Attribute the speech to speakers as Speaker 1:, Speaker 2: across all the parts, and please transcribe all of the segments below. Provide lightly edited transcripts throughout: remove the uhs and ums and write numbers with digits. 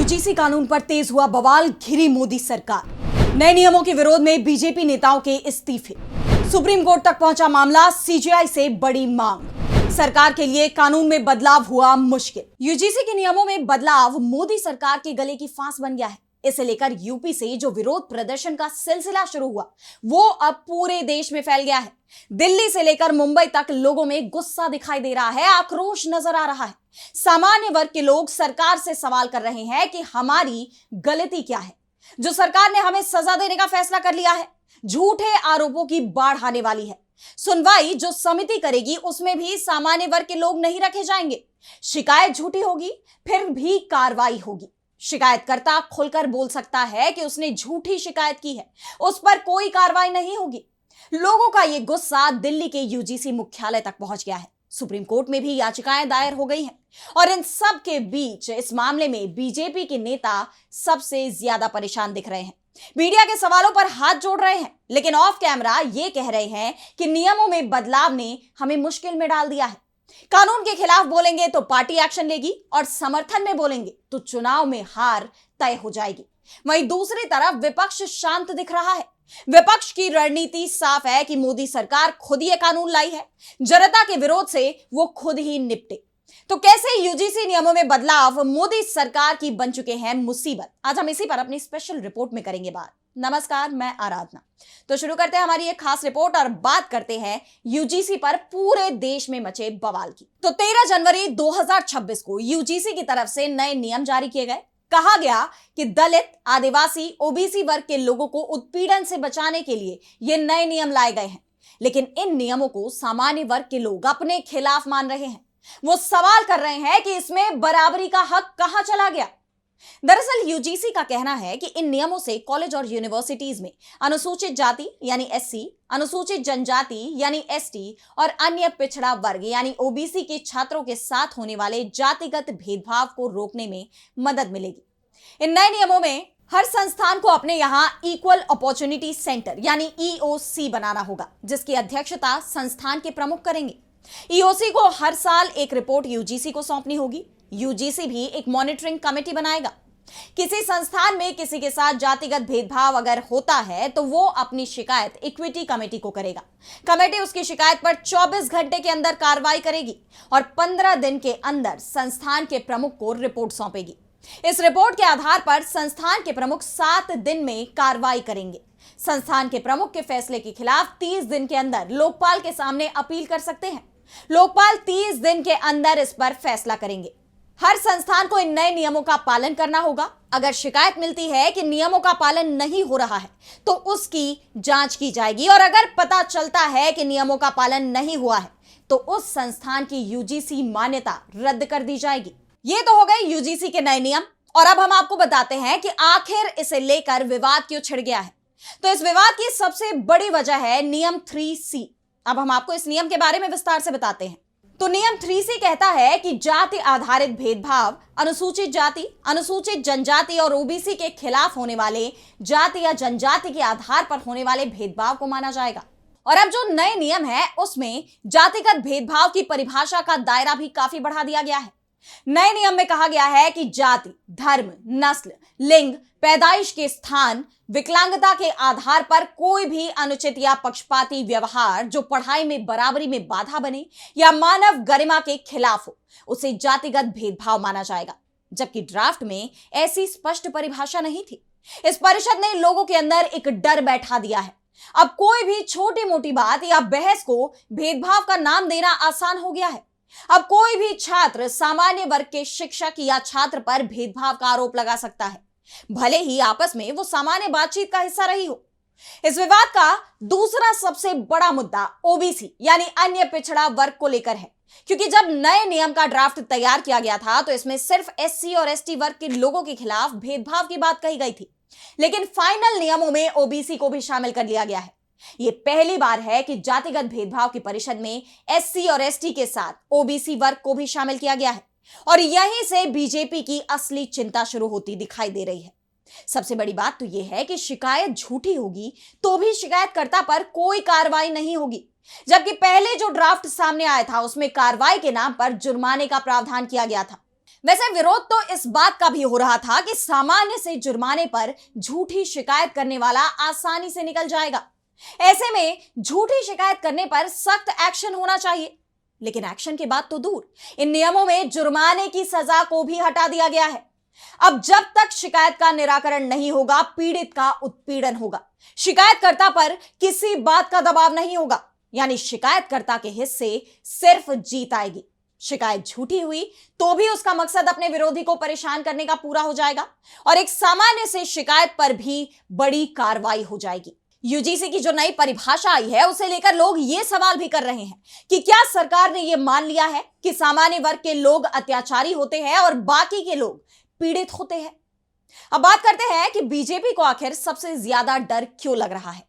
Speaker 1: UGC कानून पर तेज हुआ बवाल, घिरी मोदी सरकार। नए नियमों के विरोध में बीजेपी नेताओं के इस्तीफे। सुप्रीम कोर्ट तक पहुंचा मामला, सीजेआई से बड़ी मांग। सरकार के लिए कानून में बदलाव हुआ मुश्किल। यूजीसी के नियमों में बदलाव मोदी सरकार के गले की फांस बन गया है। इसे लेकर यूपी से जो विरोध प्रदर्शन का सिलसिला शुरू हुआ, वो अब पूरे देश में फैल गया है। दिल्ली से लेकर मुंबई तक लोगों में गुस्सा दिखाई दे रहा है, आक्रोश नजर आ रहा है। सामान्य वर्ग के लोग सरकार से सवाल कर रहे हैं कि हमारी गलती क्या है जो सरकार ने हमें सजा देने का फैसला कर लिया है। झूठे आरोपों की बाढ़ आने वाली है। सुनवाई जो समिति करेगी उसमें भी सामान्य वर्ग के लोग नहीं रखे जाएंगे। शिकायत झूठी होगी, फिर भी कार्रवाई होगी। शिकायतकर्ता खुलकर बोल सकता है कि उसने झूठी शिकायत की है, उस पर कोई कार्रवाई नहीं होगी। लोगों का यह गुस्सा दिल्ली के यूजीसी मुख्यालय तक पहुंच गया है। सुप्रीम कोर्ट में भी याचिकाएं दायर हो गई हैं और इन सब के बीच इस मामले में बीजेपी के नेता सबसे ज्यादा परेशान दिख रहे हैं। मीडिया के सवालों पर हाथ जोड़ रहे हैं, लेकिन ऑफ कैमरा ये कह रहे हैं कि नियमों में बदलाव ने हमें मुश्किल में डाल दिया है। कानून के खिलाफ बोलेंगे तो पार्टी एक्शन लेगी और समर्थन में बोलेंगे तो चुनाव में हार तय हो जाएगी। वहीं दूसरी तरफ विपक्ष शांत दिख रहा है। विपक्ष की रणनीति साफ है कि मोदी सरकार खुद ये कानून लाई है, जनता के विरोध से वो खुद ही निपटे। तो कैसे यूजीसी नियमों में बदलाव मोदी सरकार की बन चुके हैं मुसीबत, आज हम इसी पर अपनी स्पेशल रिपोर्ट में करेंगे बात। नमस्कार, मैं आराधना। तो शुरू करते हैं हमारी एक खास रिपोर्ट और बात करते हैं यूजीसी पर पूरे देश में मचे बवाल की। तो 13 जनवरी 2026 को यूजीसी की तरफ से नए नियम जारी किए गए। कहा गया कि दलित, आदिवासी, ओबीसी वर्ग के लोगों को उत्पीड़न से बचाने के लिए ये नए नियम लाए गए हैं। लेकिन इन नियमों को सामान्य वर्ग के लोग अपने खिलाफ मान रहे हैं। वो सवाल कर रहे हैं कि इसमें बराबरी का हक कहां चला गया। दरअसल यूजीसी का कहना है कि इन नियमों से कॉलेज और यूनिवर्सिटीज में अनुसूचित जाति यानी एससी, अनुसूचित जनजाति यानी एसटी और अन्य पिछड़ा वर्ग यानी ओबीसी के छात्रों के साथ होने वाले जातिगत भेदभाव को रोकने में मदद मिलेगी। इन नए नियमों में हर संस्थान को अपने यहां इक्वल अपॉर्चुनिटी सेंटर यानी ईओसी बनाना होगा, जिसकी अध्यक्षता संस्थान के प्रमुख करेंगे। ईओसी को हर साल एक रिपोर्ट यूजीसी को सौंपनी होगी। यूजीसी भी एक मॉनिटरिंग कमेटी बनाएगा। किसी संस्थान में किसी के साथ जातिगत भेदभाव अगर होता है तो वो अपनी शिकायत इक्विटी कमेटी को करेगा। कमेटी उसकी शिकायत पर 24 घंटे के अंदर कार्रवाई करेगी और 15 दिन के अंदर संस्थान के प्रमुख को रिपोर्ट सौंपेगी। इस रिपोर्ट के आधार पर संस्थान के प्रमुख 7 दिन में कार्रवाई करेंगे। संस्थान के प्रमुख के फैसले के खिलाफ 30 दिन के अंदर लोकपाल के सामने अपील कर सकते हैं। लोकपाल 30 दिन के अंदर इस पर फैसला करेंगे। हर संस्थान को इन नए नियमों का पालन करना होगा। अगर शिकायत मिलती है कि नियमों का पालन नहीं हो रहा है तो उसकी जांच की जाएगी और अगर पता चलता है कि नियमों का पालन नहीं हुआ है तो उस संस्थान की यूजीसी मान्यता रद्द कर दी जाएगी। ये तो हो गए यूजीसी के नए नियम और अब हम आपको बताते हैं कि आखिर इसे लेकर विवाद क्यों छिड़ गया है। तो इस विवाद की सबसे बड़ी वजह है नियम 3C। अब हम आपको इस नियम के बारे में विस्तार से बताते हैं। तो नियम 3C कहता है कि जाति आधारित भेदभाव अनुसूचित जाति, अनुसूचित जनजाति और ओबीसी के खिलाफ होने वाले जाति या जनजाति के आधार पर होने वाले भेदभाव को माना जाएगा। और अब जो नए नियम है उसमें जातिगत भेदभाव की परिभाषा का दायरा भी काफी बढ़ा दिया गया है। नए नियम में कहा गया है कि जाति, धर्म, नस्ल, लिंग, पैदाइश के स्थान, विकलांगता के आधार पर कोई भी अनुचित या पक्षपाती व्यवहार जो पढ़ाई में बराबरी में बाधा बने या मानव गरिमा के खिलाफ हो, उसे जातिगत भेदभाव माना जाएगा। जबकि ड्राफ्ट में ऐसी स्पष्ट परिभाषा नहीं थी। इस परिषद ने लोगों के अंदर एक डर बैठा दिया है। अब कोई भी छोटी मोटी बात या बहस को भेदभाव का नाम देना आसान हो गया है। अब कोई भी छात्र सामान्य वर्ग के शिक्षक या छात्र पर भेदभाव का आरोप लगा सकता है, भले ही आपस में वो सामान्य बातचीत का हिस्सा रही हो। इस विवाद का दूसरा सबसे बड़ा मुद्दा ओबीसी यानी अन्य पिछड़ा वर्ग को लेकर है, क्योंकि जब नए नियम का ड्राफ्ट तैयार किया गया था तो इसमें सिर्फ एससी और एसटी वर्ग के लोगों के खिलाफ भेदभाव की बात कही गई थी, लेकिन फाइनल नियमों में ओबीसी को भी शामिल कर लिया गया है। यह पहली बार है कि जातिगत भेदभाव की परिषद में एससी और एसटी के साथ ओबीसी वर्ग को भी शामिल किया गया है और यहीं से बीजेपी की असली चिंता शुरू होती दिखाई दे रही है। सबसे बड़ी बात तो यह है कि शिकायत झूठी होगी तो भी शिकायतकर्ता पर कोई कार्रवाई नहीं होगी, जबकि पहले जो ड्राफ्ट सामने आया था उसमें कार्रवाई के नाम पर जुर्माने का प्रावधान किया गया था। वैसे विरोध तो इस बात का भी हो रहा था कि सामान्य से जुर्माने पर झूठी शिकायत करने वाला आसानी से निकल जाएगा। ऐसे में झूठी शिकायत करने पर सख्त एक्शन होना चाहिए। लेकिन एक्शन की बात तो दूर, इन नियमों में जुर्माने की सजा को भी हटा दिया गया है। अब जब तक शिकायत का निराकरण नहीं होगा, पीड़ित का उत्पीड़न होगा। शिकायतकर्ता पर किसी बात का दबाव नहीं होगा, यानी शिकायतकर्ता के हिस्से सिर्फ जीत आएगी। शिकायत झूठी हुई तो भी उसका मकसद अपने विरोधी को परेशान करने का पूरा हो जाएगा और एक सामान्य से शिकायत पर भी बड़ी कार्रवाई हो जाएगी। यूजीसी की जो नई परिभाषा आई है उसे लेकर लोग ये सवाल भी कर रहे हैं कि क्या सरकार ने यह मान लिया है कि सामान्य वर्ग के लोग अत्याचारी होते हैं और बाकी के लोग पीड़ित होते हैं। अब बात करते हैं कि बीजेपी को आखिर सबसे ज्यादा डर क्यों लग रहा है।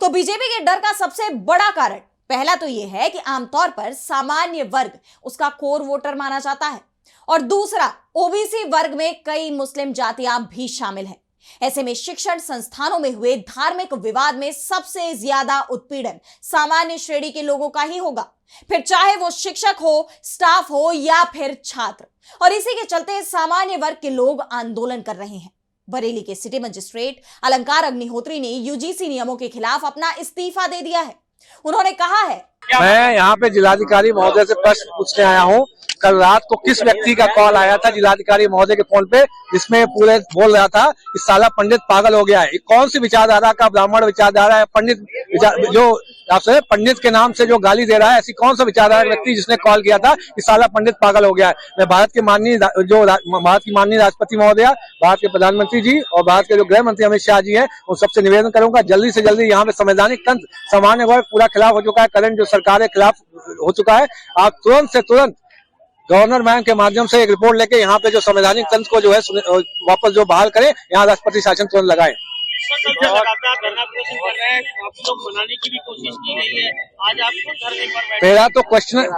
Speaker 1: तो बीजेपी के डर का सबसे बड़ा कारण पहला तो यह है कि आमतौर पर सामान्य वर्ग उसका कोर वोटर माना जाता है और दूसरा ओबीसी वर्ग में कई मुस्लिम जातियां भी शामिल हैं। ऐसे में शिक्षण संस्थानों में हुए धार्मिक विवाद में सबसे ज्यादा उत्पीड़न सामान्य श्रेणी के लोगों का ही होगा, फिर चाहे वो शिक्षक हो, स्टाफ हो या फिर छात्र। और इसी के चलते सामान्य वर्ग के लोग आंदोलन कर रहे हैं। बरेली के सिटी मजिस्ट्रेट अलंकार अग्निहोत्री ने यूजीसी नियमों के खिलाफ अपना इस्तीफा दे दिया है। उन्होंने कहा है,
Speaker 2: मैं यहाँ पे जिलाधिकारी महोदय से प्रश्न पूछने आया हूँ। कल रात को किस व्यक्ति का कॉल आया था जिलाधिकारी महोदय के फोन पे, जिसमें पूरे बोल रहा था कि साला पंडित पागल हो गया है। कौन सी विचारधारा का ब्राह्मण विचारधारा है? पंडित जो आपसे पंडित के नाम से जो गाली दे रहा है, ऐसी कौन सा विचारधारा व्यक्ति जिसने कॉल किया था कि साला पंडित पागल हो गया है? मैं भारत की माननीय राष्ट्रपति महोदया, भारत के प्रधानमंत्री जी और भारत के जो गृह मंत्री अमित शाह जी है, उन सबसे निवेदन करूंगा जल्दी से जल्दी यहाँ पे संवैधानिक तंत्र सामान्य वर्ग पूरा खिलाफ हो चुका है। करंट जो सरकार के खिलाफ हो चुका है। आप तुरंत से तुरंत गवर्नर बैंक के माध्यम से एक रिपोर्ट लेके यहाँ पे जो संवैधानिक तंत्र को जो है वापस जो बहाल करें, यहाँ राष्ट्रपति शासन तुरंत लगाएं।
Speaker 3: लगातार धरना प्रदर्शन कर रहे हैं, काफी लोग मनाने की भी कोशिश की गई है। आज आपको धरने पर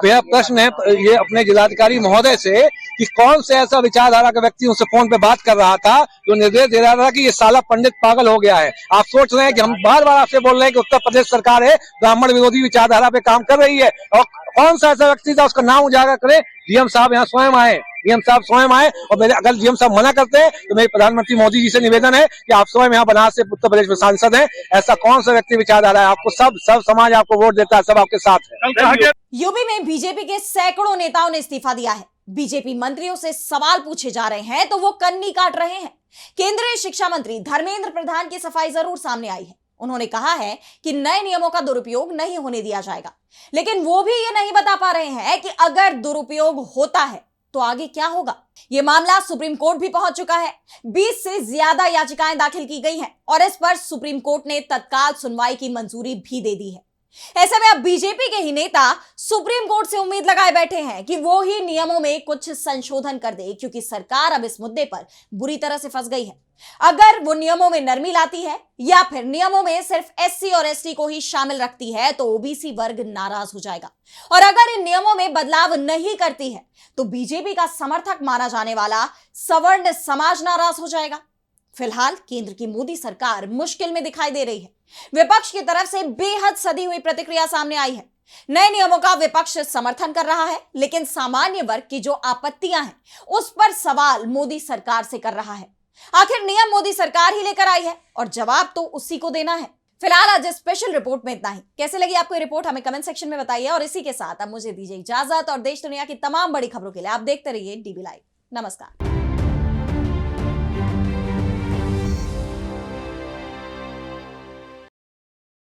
Speaker 2: मेरा प्रश्न है ये अपने जिलाधिकारी महोदय से कि कौन से ऐसा विचारधारा का व्यक्ति उनसे फोन पे बात कर रहा था जो निर्देश दे रहा था कि ये साला पंडित पागल हो गया है। आप सोच रहे हैं कि हम बार बार आपसे बोल रहे हैं कि उत्तर प्रदेश सरकार है ब्राह्मण विरोधी विचारधारा पे काम कर रही है, और कौन सा ऐसा व्यक्ति था उसका नाम उजागर करे। डीएम साहब यहाँ स्वयं आए, डीएम साहब स्वयं आए, और मेरे अगर डीएम साहब मना करते हैं तो मेरे प्रधानमंत्री मोदी जी से निवेदन है कि आप स्वयं यहाँ बनारस से उत्तर प्रदेश में सांसद हैं। ऐसा कौन सा व्यक्ति विचारधारा है? आपको सब समाज आपको वोट देता है, सब आपके साथ है।
Speaker 1: यूपी में बीजेपी के सैकड़ों नेताओं ने इस्तीफा दिया है। बीजेपी मंत्रियों से सवाल पूछे जा रहे हैं तो वो कन्नी काट रहे हैं। केंद्रीय शिक्षा मंत्री धर्मेंद्र प्रधान की सफाई जरूर सामने आई है। उन्होंने कहा है कि नए नियमों का दुरुपयोग नहीं होने दिया जाएगा, लेकिन वो भी ये नहीं बता पा रहे हैं कि अगर दुरुपयोग होता है तो आगे क्या होगा। यह मामला सुप्रीम कोर्ट भी पहुंच चुका है। 20 से ज्यादा याचिकाएं दाखिल की गई हैं और इस पर सुप्रीम कोर्ट ने तत्काल सुनवाई की मंजूरी भी दे दी है। ऐसे में अब बीजेपी के ही नेता सुप्रीम कोर्ट से उम्मीद लगाए बैठे हैं कि वो ही नियमों में कुछ संशोधन कर दे, क्योंकि सरकार अब इस मुद्दे पर बुरी तरह से फंस गई है। अगर वो नियमों में नरमी लाती है या फिर नियमों में सिर्फ एससी और एसटी को ही शामिल रखती है तो ओबीसी वर्ग नाराज हो जाएगा, और अगर इन नियमों में बदलाव नहीं करती है तो बीजेपी का समर्थक माना जाने वाला सवर्ण समाज नाराज हो जाएगा। फिलहाल केंद्र की मोदी सरकार मुश्किल में दिखाई दे रही है। विपक्ष की तरफ से बेहद सधी हुई प्रतिक्रिया सामने आई है। नए नियमों का विपक्ष समर्थन कर रहा है, लेकिन सामान्य वर्ग की जो आपत्तियां हैं उस पर सवाल मोदी सरकार से कर रहा है। आखिर नियम मोदी सरकार ही लेकर आई है और जवाब तो उसी को देना है। फिलहाल आज स्पेशल रिपोर्ट में इतना ही। कैसे लगी आपको ये रिपोर्ट हमें कमेंट सेक्शन में बताइए, और इसी के साथ अब मुझे दीजिए इजाजत, और देश दुनिया की तमाम बड़ी खबरों के लिए आप देखते रहिए डीबी लाइव। नमस्कार।